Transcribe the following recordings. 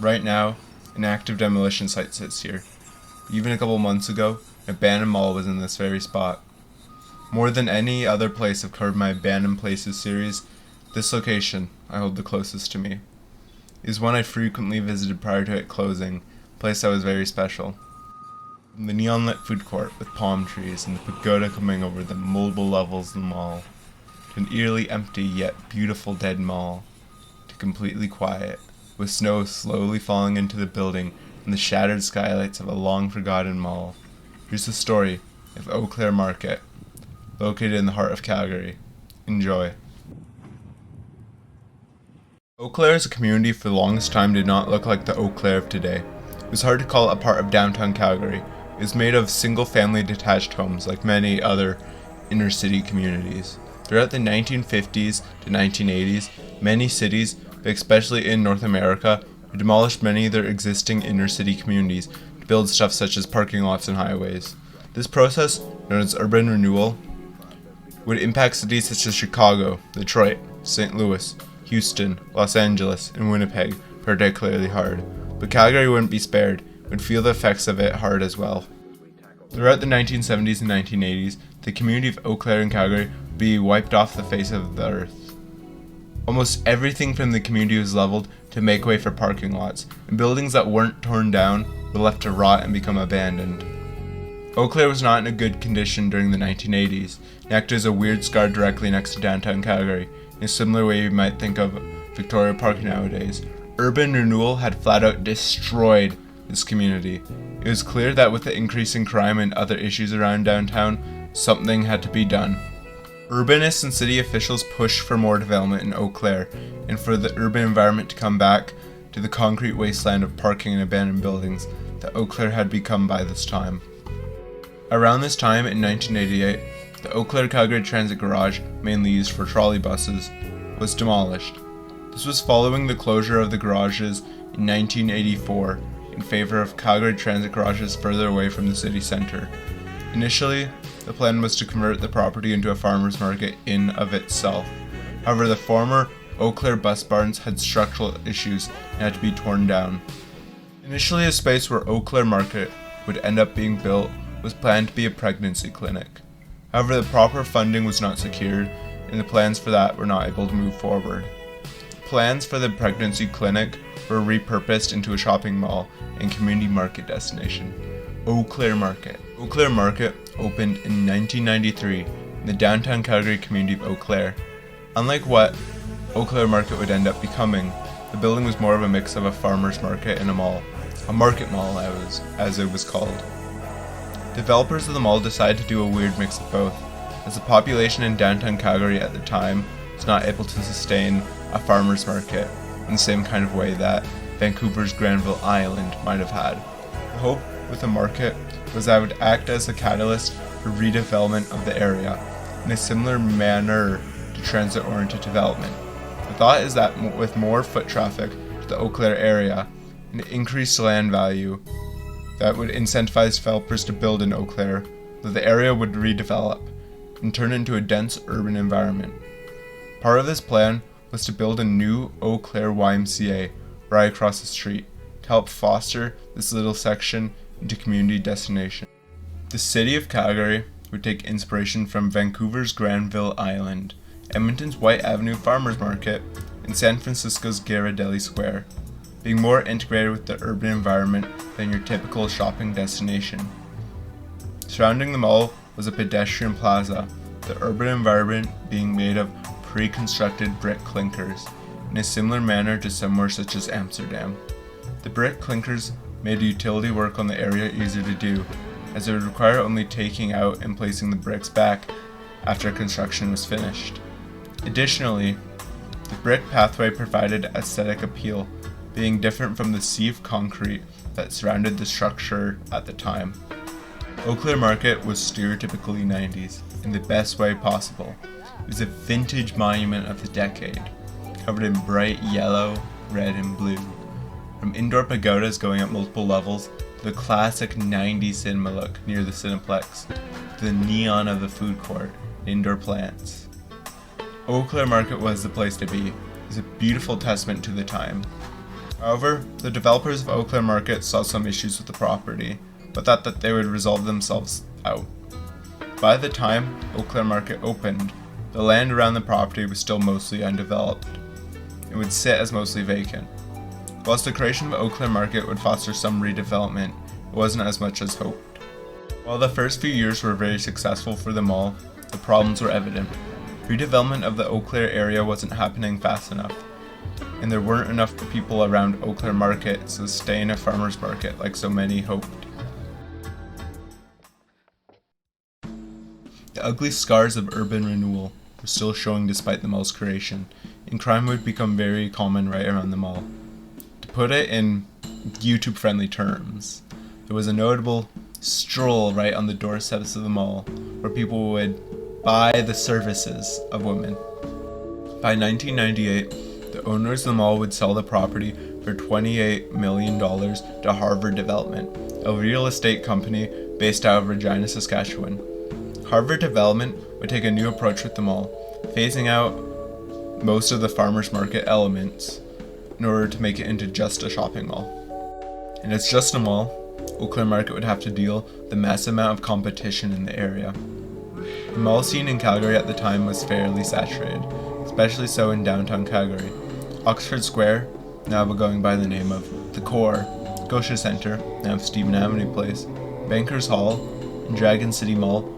Right now, an active demolition site sits here. Even a couple months ago, an abandoned mall was in this very spot. More than any other place I've covered my Abandoned Places series, this location, I hold the closest to me, is one I frequently visited prior to it closing, a place that was very special. From the neon-lit food court with palm trees and the pagoda coming over the multiple levels of the mall, to an eerily empty yet beautiful dead mall, to completely quiet, with snow slowly falling into the building and the shattered skylights of a long-forgotten mall. Here's the story of Eau Claire Market, located in the heart of Calgary. Enjoy. Eau Claire as a community for the longest time did not look like the Eau Claire of today. It was hard to call it a part of downtown Calgary. It was made of single-family detached homes like many other inner-city communities. Throughout the 1950s to 1980s, many cities, but especially in North America, demolished many of their existing inner-city communities to build stuff such as parking lots and highways. This process, known as urban renewal, would impact cities such as Chicago, Detroit, St. Louis, Houston, Los Angeles, and Winnipeg particularly hard. But Calgary wouldn't be spared, would feel the effects of it hard as well. Throughout the 1970s and 1980s, the community of Eau Claire and Calgary would be wiped off the face of the earth. Almost everything from the community was leveled to make way for parking lots, and buildings that weren't torn down were left to rot and become abandoned. Eau Claire was not in a good condition during the 1980s, and acted as a weird scar directly next to downtown Calgary, in a similar way you might think of Victoria Park nowadays. Urban renewal had flat out destroyed this community. It was clear that with the increase in crime and other issues around downtown, something had to be done. Urbanists and city officials pushed for more development in Eau Claire, and for the urban environment to come back to the concrete wasteland of parking and abandoned buildings that Eau Claire had become by this time. Around this time in 1988, the Eau Claire Calgary Transit Garage, mainly used for trolley buses, was demolished. This was following the closure of the garages in 1984 in favor of Calgary Transit garages further away from the city centre. Initially, the plan was to convert the property into a farmer's market in of itself. However, the former Eau Claire bus barns had structural issues and had to be torn down. Initially, a space where Eau Claire Market would end up being built was planned to be a pregnancy clinic. However, the proper funding was not secured, and the plans for that were not able to move forward. Plans for the pregnancy clinic were repurposed into a shopping mall and community market destination, Eau Claire Market. Eau Claire Market opened in 1993 in the downtown Calgary community of Eau Claire. Unlike what Eau Claire Market would end up becoming, the building was more of a mix of a farmer's market and a mall. A market mall, as it was called. Developers of the mall decided to do a weird mix of both, as the population in downtown Calgary at the time was not able to sustain a farmer's market in the same kind of way that Vancouver's Granville Island might have had. The hope with the market was that it would act as a catalyst for redevelopment of the area in a similar manner to transit-oriented development. The thought is that with more foot traffic to the Eau Claire area and increased land value, that would incentivize developers to build in Eau Claire, that the area would redevelop and turn into a dense urban environment. Part of this plan was to build a new Eau Claire YMCA right across the street to help foster this little section into community destination. The city of Calgary would take inspiration from Vancouver's Granville Island, Edmonton's White Avenue Farmers Market, and San Francisco's Ghirardelli Square, being more integrated with the urban environment than your typical shopping destination. Surrounding the mall was a pedestrian plaza, the urban environment being made of pre-constructed brick clinkers, in a similar manner to somewhere such as Amsterdam. The brick clinkers made utility work on the area easier to do, as it would require only taking out and placing the bricks back after construction was finished. Additionally, the brick pathway provided aesthetic appeal, being different from the sea of concrete that surrounded the structure at the time. Eau Claire Market was stereotypically 90s, in the best way possible. It was a vintage monument of the decade, covered in bright yellow, red, and blue. From indoor pagodas going up multiple levels, to the classic 90s cinema look near the Cineplex, to the neon of the food court, and indoor plants. Eau Claire Market was the place to be. It was a beautiful testament to the time. However, the developers of Eau Claire Market saw some issues with the property, but thought that they would resolve themselves out. By the time Eau Claire Market opened, the land around the property was still mostly undeveloped. It would sit as mostly vacant. Whilst the creation of Eau Claire Market would foster some redevelopment, it wasn't as much as hoped. While the first few years were very successful for the mall, the problems were evident. Redevelopment of the Eau Claire area wasn't happening fast enough, and there weren't enough people around Eau Claire Market to sustain a farmer's market like so many hoped. The ugly scars of urban renewal were still showing despite the mall's creation, and crime would become very common right around the mall. To put it in YouTube-friendly terms, there was a notable stroll right on the doorsteps of the mall where people would buy the services of women. By 1998, the owners of the mall would sell the property for $28 million to Harvard Development, a real estate company based out of Regina, Saskatchewan. Harvard Development would take a new approach with the mall, phasing out most of the farmers market elements in order to make it into just a shopping mall. And it's just a mall, Eau Claire Market would have to deal with the massive amount of competition in the area. The mall scene in Calgary at the time was fairly saturated, especially so in downtown Calgary. Oxford Square, now going by the name of The Core, Scotia Centre, now Stephen Avenue Place, Bankers Hall, and Dragon City Mall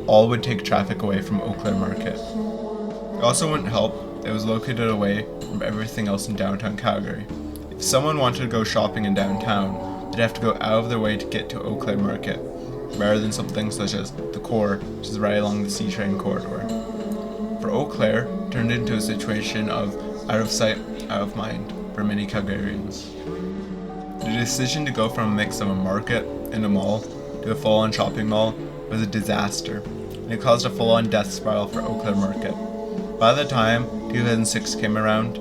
all would take traffic away from Eau Claire Market. It also wouldn't help that it was located away from everything else in downtown Calgary. If someone wanted to go shopping in downtown, they'd have to go out of their way to get to Eau Claire Market, rather than something such as The Core, which is right along the CTrain corridor. For Eau Claire, it turned into a situation of out of sight, out of mind for many Calgarians. The decision to go from a mix of a market and a mall to a full-on shopping mall was a disaster, and it caused a full-on death spiral for Eau Claire Market. By the time 2006 came around,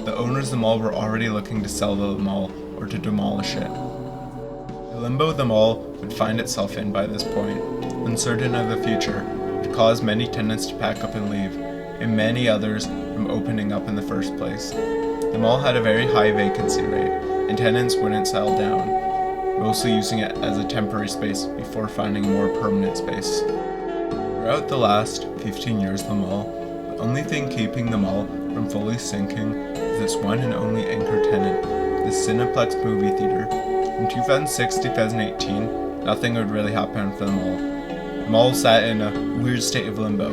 the owners of the mall were already looking to sell the mall or to demolish it. The limbo the mall would find itself in by this point, uncertain of the future, would cause many tenants to pack up and leave, and many others from opening up in the first place. The mall had a very high vacancy rate, and tenants wouldn't settle down, mostly using it as a temporary space before finding a more permanent space. Throughout the last 15 years of the mall, the only thing keeping the mall from fully sinking is its one and only anchor tenant, the Cineplex movie theater. From 2006 to 2018, nothing would really happen for the mall. The mall sat in a weird state of limbo,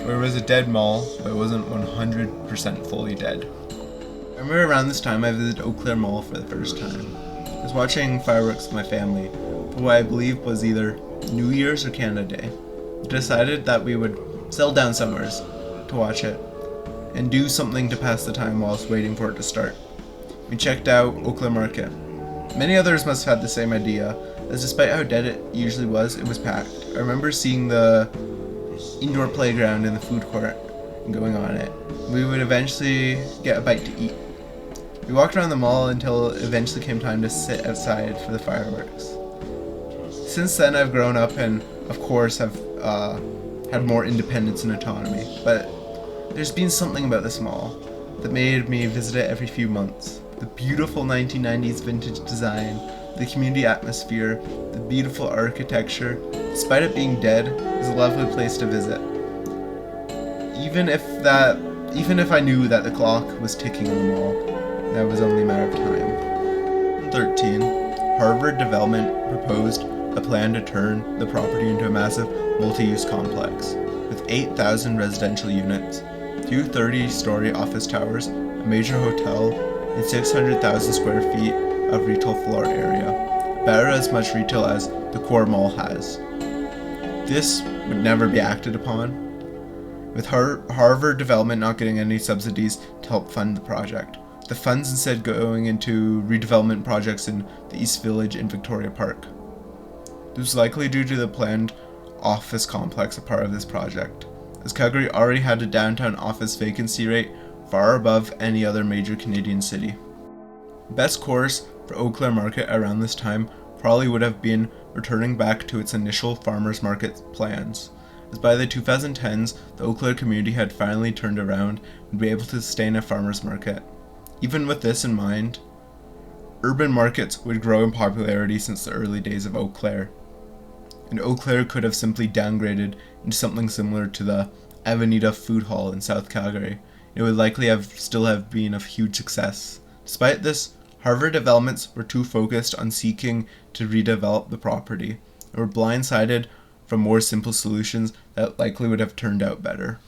where it was a dead mall, but it wasn't 100% fully dead. I remember around this time I visited Eau Claire Mall for the first time. I was watching fireworks with my family for what I believe was either New Year's or Canada Day. We decided that we would settle down somewhere to watch it and do something to pass the time whilst waiting for it to start. We checked out Eau Claire Market. Many others must have had the same idea, as despite how dead it usually was, it was packed. I remember seeing the indoor playground in the food court and going on it. We would eventually get a bite to eat. We walked around the mall until it eventually came time to sit outside for the fireworks. Since then I've grown up and of course have had more independence and autonomy, but there's been something about this mall that made me visit it every few months. The beautiful 1990s vintage design, the community atmosphere, the beautiful architecture, despite it being dead, is a lovely place to visit. Even if I knew that the clock was ticking on the mall, that was only a matter of time. In 2013, Harvard Development proposed a plan to turn the property into a massive multi-use complex with 8,000 residential units, 2 30-story office towers, a major hotel, and 600,000 square feet of retail floor area, about as much retail as the Core Mall has. This would never be acted upon, with Harvard Development not getting any subsidies to help fund the project. The funds instead going into redevelopment projects in the East Village and Victoria Park. This was likely due to the planned office complex a part of this project, as Calgary already had a downtown office vacancy rate far above any other major Canadian city. The best course for Eau Claire Market around this time probably would have been returning back to its initial farmers market plans, as by the 2010s the Eau Claire community had finally turned around and be able to sustain a farmers market. Even with this in mind, urban markets would grow in popularity since the early days of Eau Claire. And Eau Claire could have simply downgraded into something similar to the Avenida Food Hall in South Calgary. It would likely still have been a huge success. Despite this, Harvard developments were too focused on seeking to redevelop the property and were blindsided from more simple solutions that likely would have turned out better.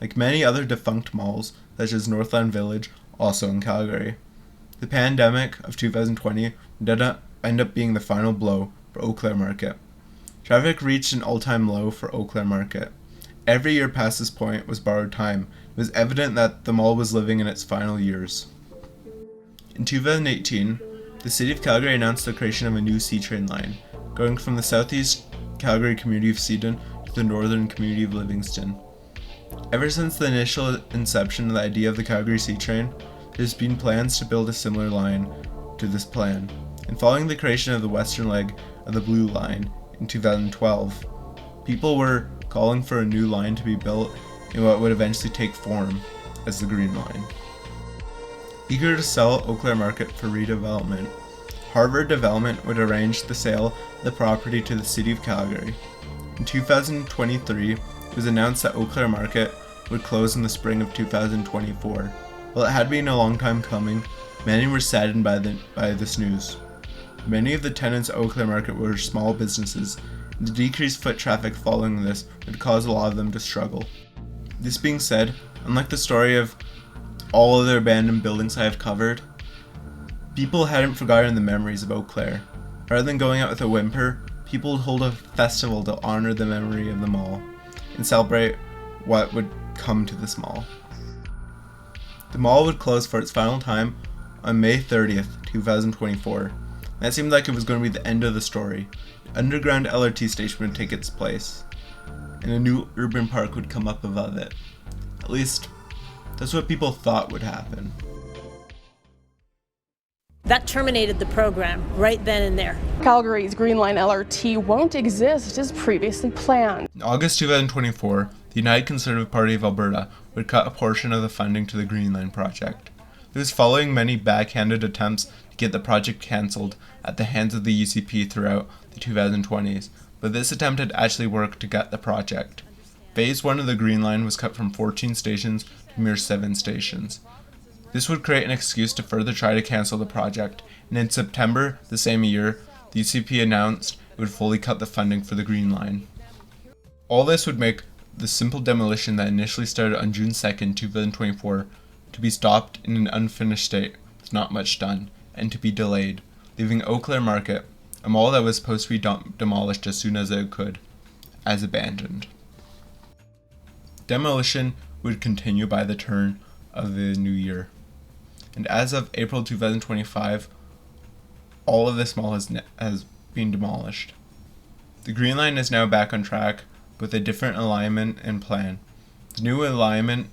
Like many other defunct malls, such as Northland Village, also in Calgary, the pandemic of 2020 did not end up being the final blow for Eau Claire Market. Traffic reached an all-time low for Eau Claire Market. Every year past this point was borrowed time. It was evident that the mall was living in its final years. In 2018, the City of Calgary announced the creation of a new CTrain line, going from the southeast Calgary community of Seaton to the northern community of Livingston. Ever since the initial inception of the idea of the Calgary CTrain, there's been plans to build a similar line to this plan. And following the creation of the western leg of the Blue Line in 2012, people were calling for a new line to be built in what would eventually take form as the Green Line. Eager to sell Eau Claire Market for redevelopment, Harvard Development would arrange the sale of the property to the City of Calgary. In 2023, it was announced that Eau Claire Market would close in the spring of 2024. While it had been a long time coming, many were saddened by this news. Many of the tenants at Eau Claire Market were small businesses, and the decreased foot traffic following this would cause a lot of them to struggle. This being said, unlike the story of all other abandoned buildings I have covered, people hadn't forgotten the memories of Eau Claire. Rather than going out with a whimper, people would hold a festival to honor the memory of the mall and celebrate what would come to this mall. The mall would close for its final time on May 30th, 2024. That seemed like it was going to be the end of the story. An underground LRT station would take its place, and a new urban park would come up above it. At least, that's what people thought would happen. That terminated the program right then and there. Calgary's Green Line LRT won't exist as previously planned. In August 2024, the United Conservative Party of Alberta would cut a portion of the funding to the Green Line project. This was following many backhanded attempts to get the project cancelled at the hands of the UCP throughout the 2020s, but this attempt had actually worked to get the project. Phase 1 of the Green Line was cut from 14 stations to mere 7 stations. This would create an excuse to further try to cancel the project, and in September the same year, the UCP announced it would fully cut the funding for the Green Line. All this would make the simple demolition that initially started on June 2nd, 2024, to be stopped in an unfinished state with not much done, and to be delayed, leaving Eau Claire Market, a mall that was supposed to be demolished as soon as it could, as abandoned. Demolition would continue by the turn of the new year. And as of April 2025, all of this mall has been demolished. The Green Line is now back on track with a different alignment and plan. The new alignment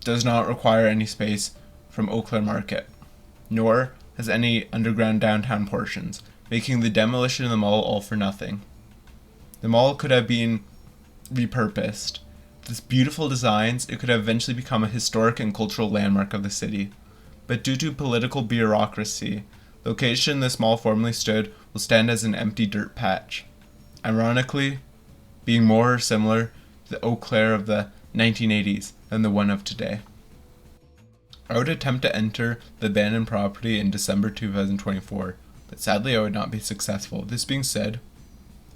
does not require any space from Eau Claire Market, nor has any underground downtown portions, making the demolition of the mall all for nothing. The mall could have been repurposed. With its beautiful designs, it could have eventually become a historic and cultural landmark of the city. But due to political bureaucracy, the location this mall formerly stood will stand as an empty dirt patch, ironically being more similar to the Eau Claire of the 1980s than the one of today. I would attempt to enter the abandoned property in December 2024, but sadly I would not be successful. This being said,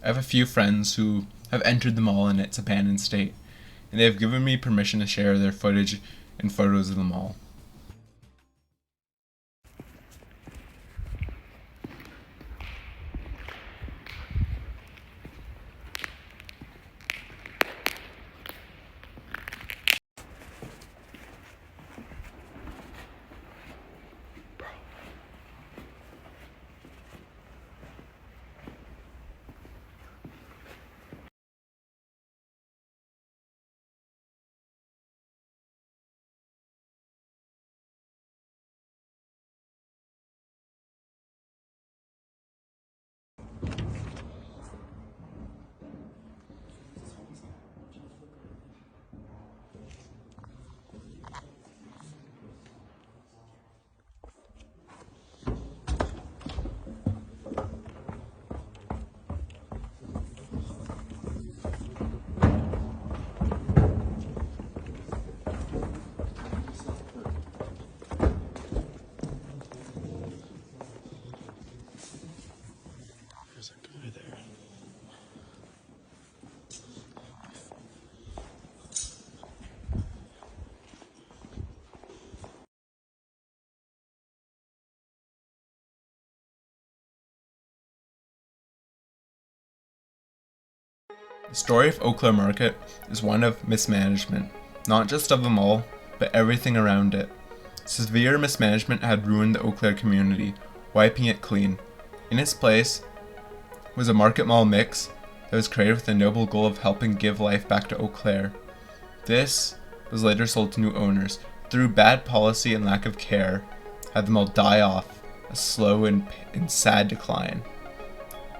I have a few friends who have entered the mall in its abandoned state, and they have given me permission to share their footage and photos of the mall. The story of Eau Claire Market is one of mismanagement, not just of the mall, but everything around it. Severe mismanagement had ruined the Eau Claire community, wiping it clean. In its place was a market mall mix that was created with the noble goal of helping give life back to Eau Claire. This was later sold to new owners. Through bad policy and lack of care, had the mall die off, a slow and sad decline.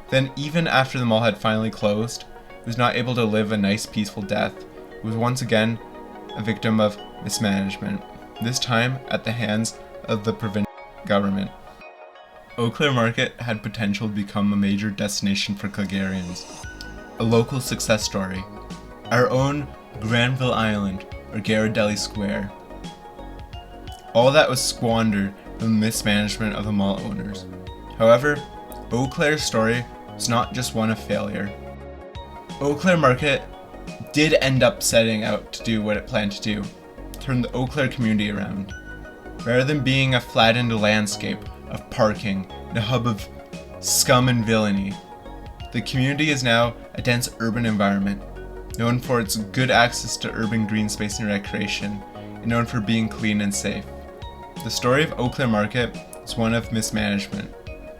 Then, even after the mall had finally closed, it was not able to live a nice, peaceful death. It was once again a victim of mismanagement, this time at the hands of the provincial government. Eau Claire Market had potential to become a major destination for Calgarians, a local success story, our own Granville Island or Ghirardelli Square. All that was squandered from the mismanagement of the mall owners. However, Eau Claire's story was not just one of failure. Eau Claire Market did end up setting out to do what it planned to do, turn the Eau Claire community around. Rather than being a flattened landscape of parking and a hub of scum and villainy, the community is now a dense urban environment, known for its good access to urban green space and recreation, and known for being clean and safe. The story of Eau Claire Market was one of mismanagement.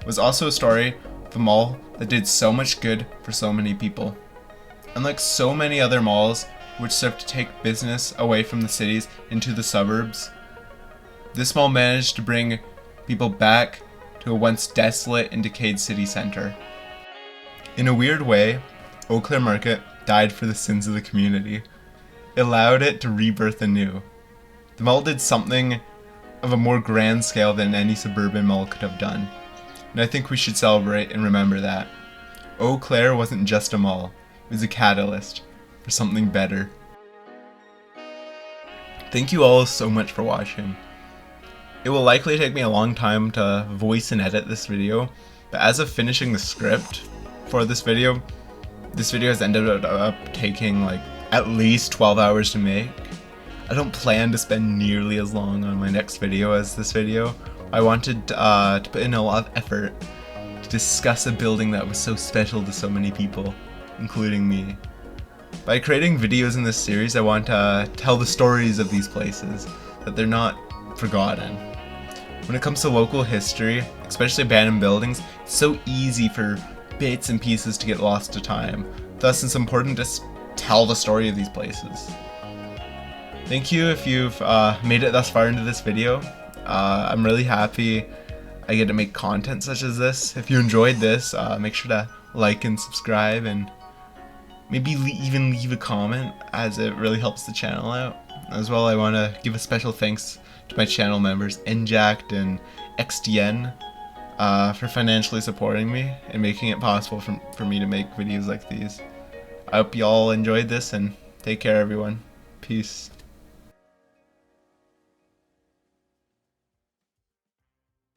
It was also a story of a mall that did so much good for so many people. Unlike so many other malls which serve to take business away from the cities into the suburbs, this mall managed to bring people back to a once desolate and decayed city center. In a weird way, Eau Claire Market died for the sins of the community. It allowed it to rebirth anew. The mall did something of a more grand scale than any suburban mall could have done, and I think we should celebrate and remember that. Eau Claire wasn't just a mall, it was a catalyst for something better. Thank you all so much for watching. It will likely take me a long time to voice and edit this video, but as of finishing the script for this video has ended up taking like at least 12 hours to make. I don't plan to spend nearly as long on my next video as this video. I wanted to put in a lot of effort to discuss a building that was so special to so many people, including me. By creating videos in this series, I want to tell the stories of these places, that they're not forgotten. When it comes to local history, especially abandoned buildings, it's so easy for bits and pieces to get lost to time. Thus, it's important to tell the story of these places. Thank you if you've made it thus far into this video. I'm really happy I get to make content such as this. If you enjoyed this, make sure to like and subscribe, and maybe even leave a comment, as it really helps the channel out. As well, I want to give a special thanks to my channel members, Njacked and XDN, for financially supporting me and making it possible for me to make videos like these. I hope you all enjoyed this, and take care everyone. Peace.